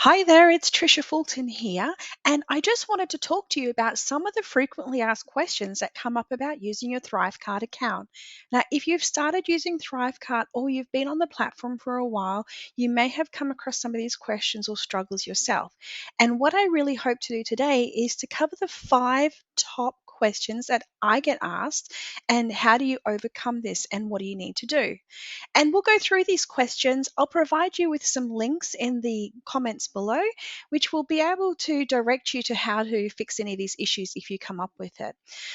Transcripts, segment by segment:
Hi there, it's Trisha Fulton here, and I just wanted to talk to you about some of the frequently asked questions that come up about using your ThriveCart account. Now, if you've started using ThriveCart or you've been on the platform for a while, you may have come across some of these questions or struggles yourself. And what I really hope to do today is to cover the 5 top questions that I get asked and how do you overcome this and what do you need to do. And we'll go through these questions. I'll provide you with some links in the comments below, which will be able to direct you to how to fix any of these issues if you come up with it.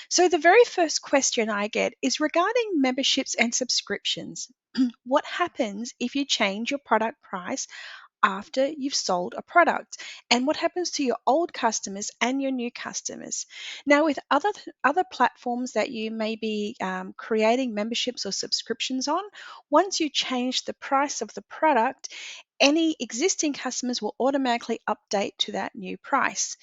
So, the very first question I get is regarding memberships and subscriptions. What happens if you change your product price after you've sold a product, and what happens to your old customers and your new customers? Now, with other platforms that you may be creating memberships or subscriptions on, once you change the price of the product, any existing customers will automatically update to that new price.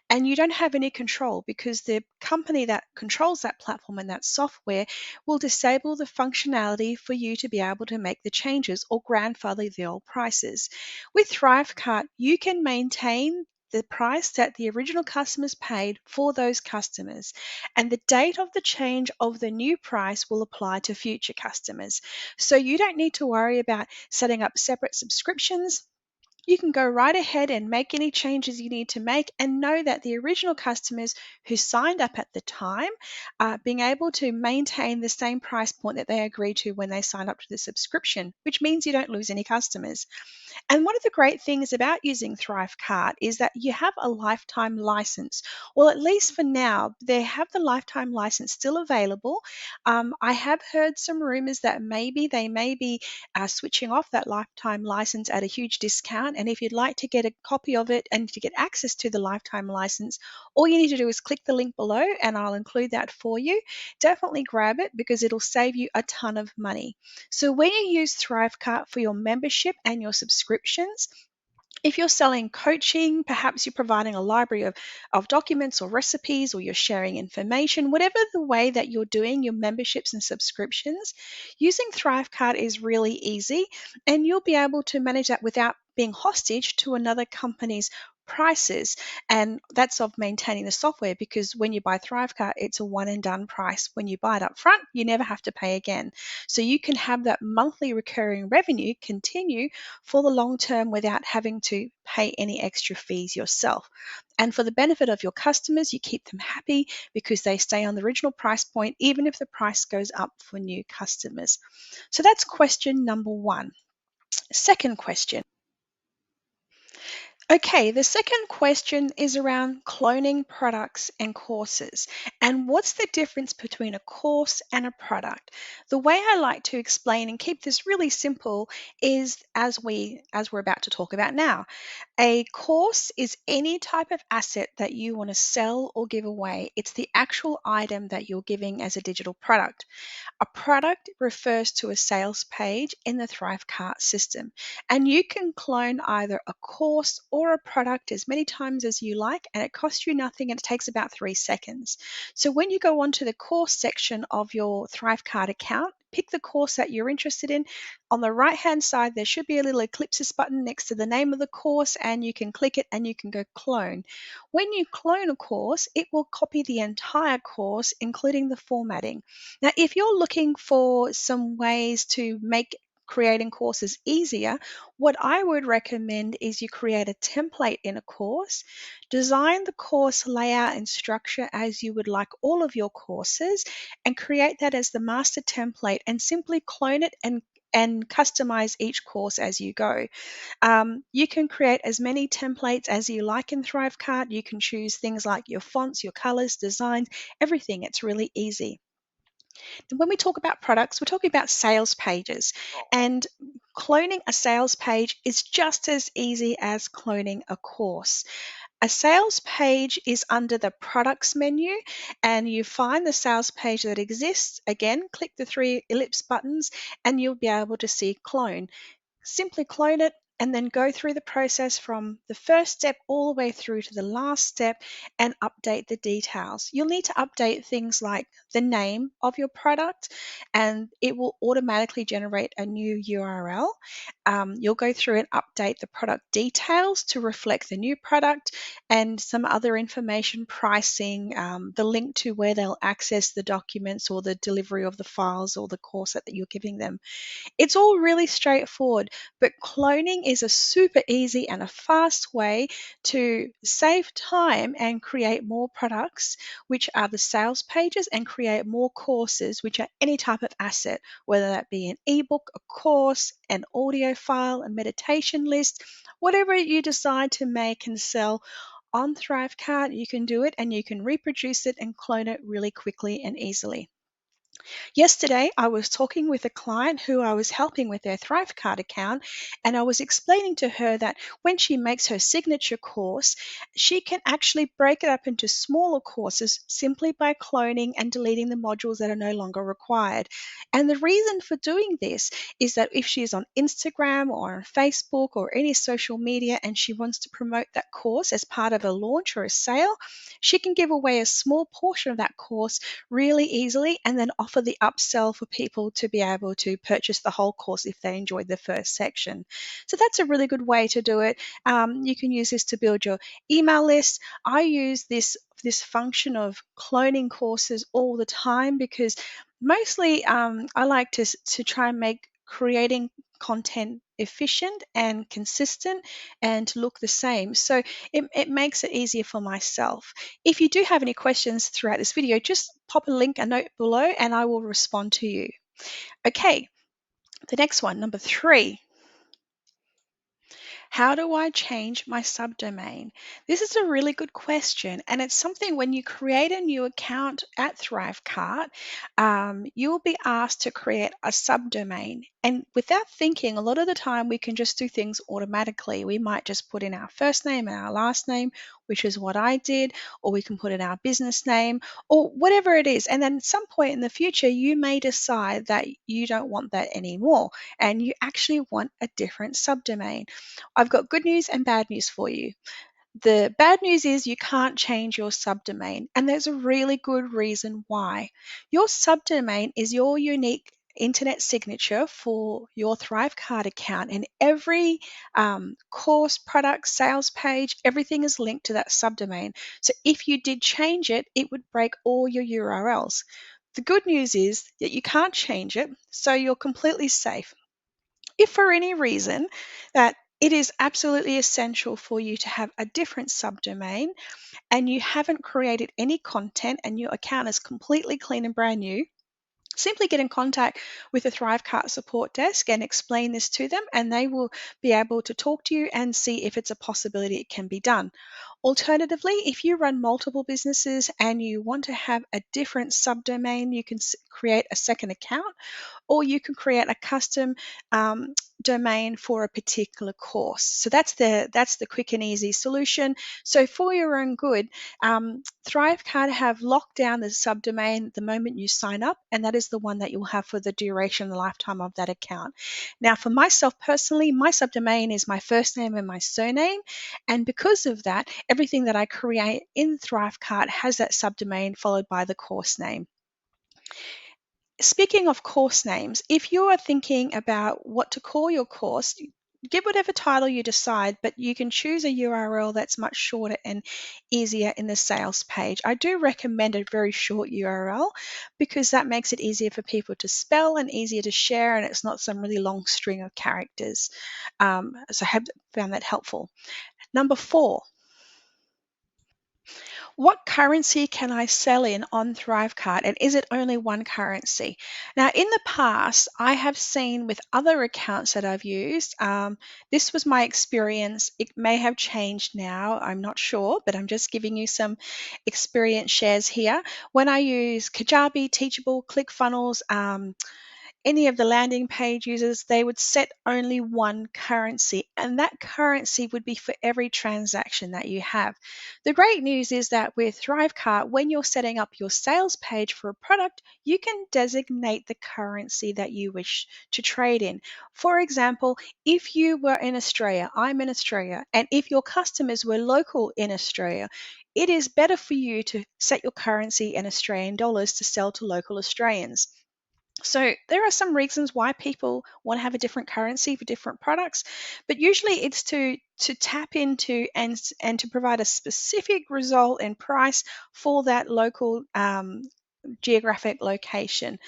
And you don't have any control because the company that controls that platform and that software will disable the functionality for you to be able to make the changes or grandfather the old prices. With ThriveCart, you can maintain the price that the original customers paid for those customers, and the date of the change of the new price will apply to future customers. So you don't need to worry about setting up separate subscriptions. You can go right ahead and make any changes you need to make and know that the original customers who signed up at the time are being able to maintain the same price point that they agreed to when they signed up to the subscription, which means you don't lose any customers. And one of the great things about using ThriveCart is that you have a lifetime license. Well, at least for now, they have the lifetime license still available. I have heard some rumors that maybe they may be switching off that lifetime license at a huge discount. And if you'd like to get a copy of it and to get access to the lifetime license, all you need to do is click the link below and I'll include that for you. Definitely grab it because it'll save you a ton of money. So when you use ThriveCart for your membership and your subscriptions, if you're selling coaching, perhaps you're providing a library of documents or recipes, or you're sharing information, whatever the way that you're doing your memberships and subscriptions, using ThriveCart is really easy and you'll be able to manage that without being hostage to another company's prices. And that's of maintaining the software because when you buy ThriveCart, it's a one and done price. When you buy it up front, you never have to pay again. So you can have that monthly recurring revenue continue for the long term without having to pay any extra fees yourself. And for the benefit of your customers, you keep them happy because they stay on the original price point, even if the price goes up for new customers. So that's question number one. Second question. Okay, the second question is around cloning products and courses. And what's the difference between a course and a product? The way I like to explain and keep this really simple is as we're about to talk about now. A course is any type of asset that you want to sell or give away. It's the actual item that you're giving as a digital product. A product refers to a sales page in the ThriveCart system, and you can clone either a course or a product as many times as you like, and it costs you nothing and it takes about 3 seconds. So when you go onto the course section of your ThriveCart account, pick the course that you're interested in. On the right hand side, there should be a little ellipsis button next to the name of the course, and you can click it and you can go clone. When you clone a course, it will copy the entire course, including the formatting. Now, if you're looking for some ways to make creating courses easier, what I would recommend is you create a template in a course, design the course layout and structure as you would like all of your courses, and create that as the master template and simply clone it and customize each course as you go. You can create as many templates as you like in ThriveCart. You can choose things like your fonts, your colors, designs, everything. It's really easy. When we talk about products, we're talking about sales pages. And cloning a sales page is just as easy as cloning a course. A sales page is under the products menu, and you find the sales page that exists. Again, click the 3 ellipse buttons and you'll be able to see clone. Simply clone it, and then go through the process from the first step all the way through to the last step and update the details. You'll need to update things like the name of your product, and it will automatically generate a new URL. You'll go through and update the product details to reflect the new product and some other information, pricing, the link to where they'll access the documents or the delivery of the files or the course that you're giving them. It's all really straightforward, but cloning is a super easy and a fast way to save time and create more products, which are the sales pages, and create more courses, which are any type of asset, whether that be an ebook, a course, an audio file, a meditation list, whatever you decide to make and sell. On ThriveCart, you can do it and you can reproduce it and clone it really quickly and easily. Yesterday, I was talking with a client who I was helping with their ThriveCart account, and I was explaining to her that when she makes her signature course, she can actually break it up into smaller courses simply by cloning and deleting the modules that are no longer required. And the reason for doing this is that if she's on Instagram or on Facebook or any social media and she wants to promote that course as part of a launch or a sale, she can give away a small portion of that course really easily and then offer the upsell for people to be able to purchase the whole course if they enjoyed the first section. So that's a really good way to do it. You can use this to build your email list. I use this function of cloning courses all the time because mostly I like to try and make creating content efficient and consistent and to look the same. So it makes it easier for myself. If you do have any questions throughout this video, just pop a note below, and I will respond to you. Okay, the next one, number 3. How do I change my subdomain? This is a really good question, and it's something when you create a new account at ThriveCart, you will be asked to create a subdomain. And without thinking, a lot of the time we can just do things automatically. We might just put in our first name and our last name, which is what I did, or we can put in our business name, or whatever it is. And then at some point in the future, you may decide that you don't want that anymore, and you actually want a different subdomain. I've got good news and bad news for you. The bad news is you can't change your subdomain, and there's a really good reason why. Your subdomain is your unique internet signature for your ThriveCart account, and every course, product, sales page, everything is linked to that subdomain. So if you did change it, it would break all your URLs. The good news is that you can't change it, so you're completely safe. If for any reason that it is absolutely essential for you to have a different subdomain and you haven't created any content and your account is completely clean and brand new, simply get in contact with the ThriveCart support desk and explain this to them, and they will be able to talk to you and see if it's a possibility it can be done. Alternatively, if you run multiple businesses and you want to have a different subdomain, you can create a second account, or you can create a custom domain for a particular course. So that's the quick and easy solution. So for your own good, ThriveCart have locked down the subdomain the moment you sign up, and that is the one that you'll have for the duration, the lifetime of that account. Now, for myself personally, my subdomain is my first name and my surname, and because of that, everything that I create in ThriveCart has that subdomain followed by the course name. Speaking of course names, if you are thinking about what to call your course, give whatever title you decide, but you can choose a URL that's much shorter and easier in the sales page. I do recommend a very short URL because that makes it easier for people to spell and easier to share, and it's not some really long string of characters. So I hope found that helpful. Number 4. What currency can I sell in on ThriveCart, and is it only one currency? Now, in the past, I have seen with other accounts that I've used, this was my experience. It may have changed now, I'm not sure, but I'm just giving you some experience shares here. When I use Kajabi, Teachable, ClickFunnels, any of the landing page users, they would set only one currency, and that currency would be for every transaction that you have. The great news is that with ThriveCart, when you're setting up your sales page for a product, you can designate the currency that you wish to trade in. For example, if you were in Australia, I'm in Australia, and if your customers were local in Australia, it is better for you to set your currency in Australian dollars to sell to local Australians. So there are some reasons why people want to have a different currency for different products, but usually it's to tap into and to provide a specific result and price for that local geographic location.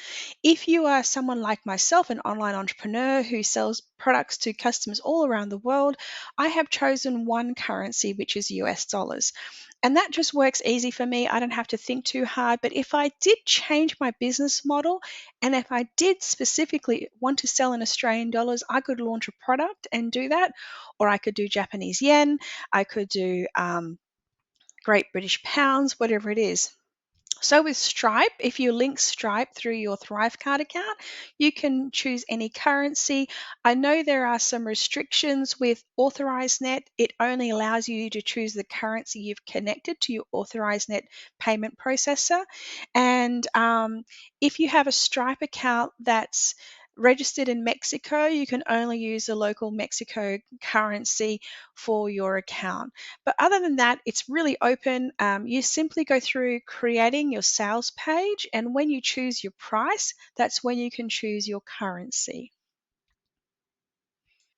If you are someone like myself, an online entrepreneur who sells products to customers all around the world, I have chosen one currency, which is US dollars. And that just works easy for me. I don't have to think too hard. But if I did change my business model and if I did specifically want to sell in Australian dollars, I could launch a product and do that. Or I could do Japanese yen, I could do Great British pounds, whatever it is. So with Stripe, if you link Stripe through your ThriveCard account, you can choose any currency. I know there are some restrictions with Authorized Net. It only allows you to choose the currency you've connected to your Authorized Net payment processor. And if you have a Stripe account that's registered in Mexico, you can only use the local Mexico currency for your account. But other than that, it's really open. You simply go through creating your sales page, and when you choose your price, that's when you can choose your currency.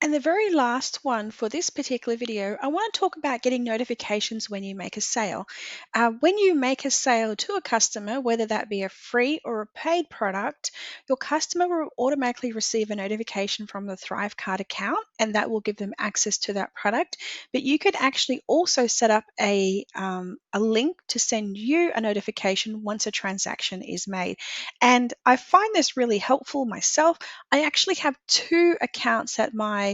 And the very last one for this particular video, I want to talk about getting notifications when you make a sale. When you make a sale to a customer, whether that be a free or a paid product, your customer will automatically receive a notification from the ThriveCard account, and that will give them access to that product. But you could actually also set up a link to send you a notification once a transaction is made. And I find this really helpful myself. I actually have two accounts that my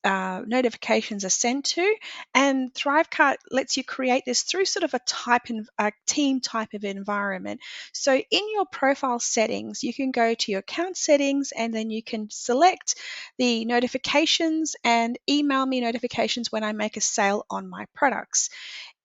notifications are sent to, and ThriveCart lets you create this through sort of a team type of environment. So in your profile settings, you can go to your account settings, and then you can select the notifications and email me notifications when I make a sale on my products.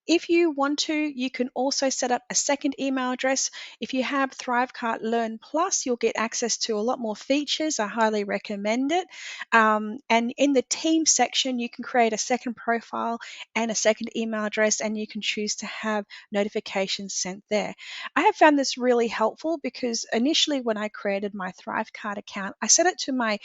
If you want to, you can also set up a second email address. If you have ThriveCart Learn Plus, you'll get access to a lot more features. I highly recommend it. And in the team section, you can create a second profile and a second email address, and you can choose to have notifications sent there. I have found this really helpful because initially when I created my ThriveCart account, I set it to my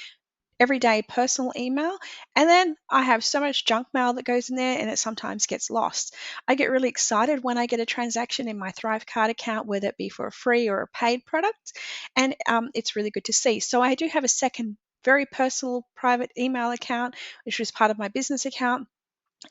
everyday personal email, and then I have so much junk mail that goes in there and it sometimes gets lost. I get really excited when I get a transaction in my ThriveCard account, whether it be for a free or a paid product, and it's really good to see. So I do have a second very personal private email account, which is part of my business account.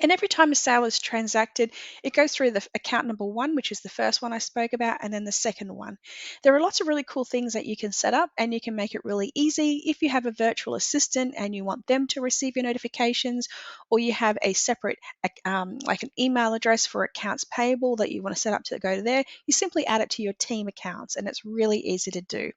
And every time a sale is transacted, it goes through the account number one, which is the first one I spoke about, and then the second one. There are lots of really cool things that you can set up, and you can make it really easy. If you have a virtual assistant and you want them to receive your notifications, or you have a separate, like an email address for accounts payable that you want to set up to go to there, you simply add it to your team accounts, and it's really easy to do.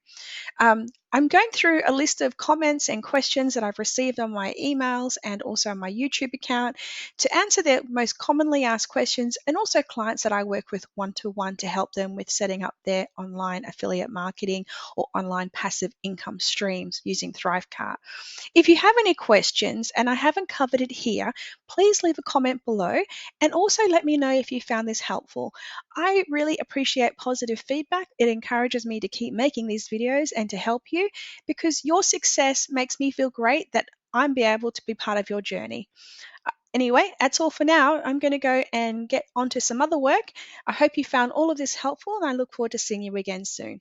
I'm going through a list of comments and questions that I've received on my emails and also on my YouTube account to answer the most commonly asked questions, and also clients that I work with one-to-one to help them with setting up their online affiliate marketing or online passive income streams using ThriveCart. If you have any questions and I haven't covered it here, please leave a comment below, and also let me know if you found this helpful. I really appreciate positive feedback. It encourages me to keep making these videos and to help you, because your success makes me feel great that I'm be able to be part of your journey. Anyway, that's all for now. I'm going to go and get onto some other work. I hope you found all of this helpful, and I look forward to seeing you again soon.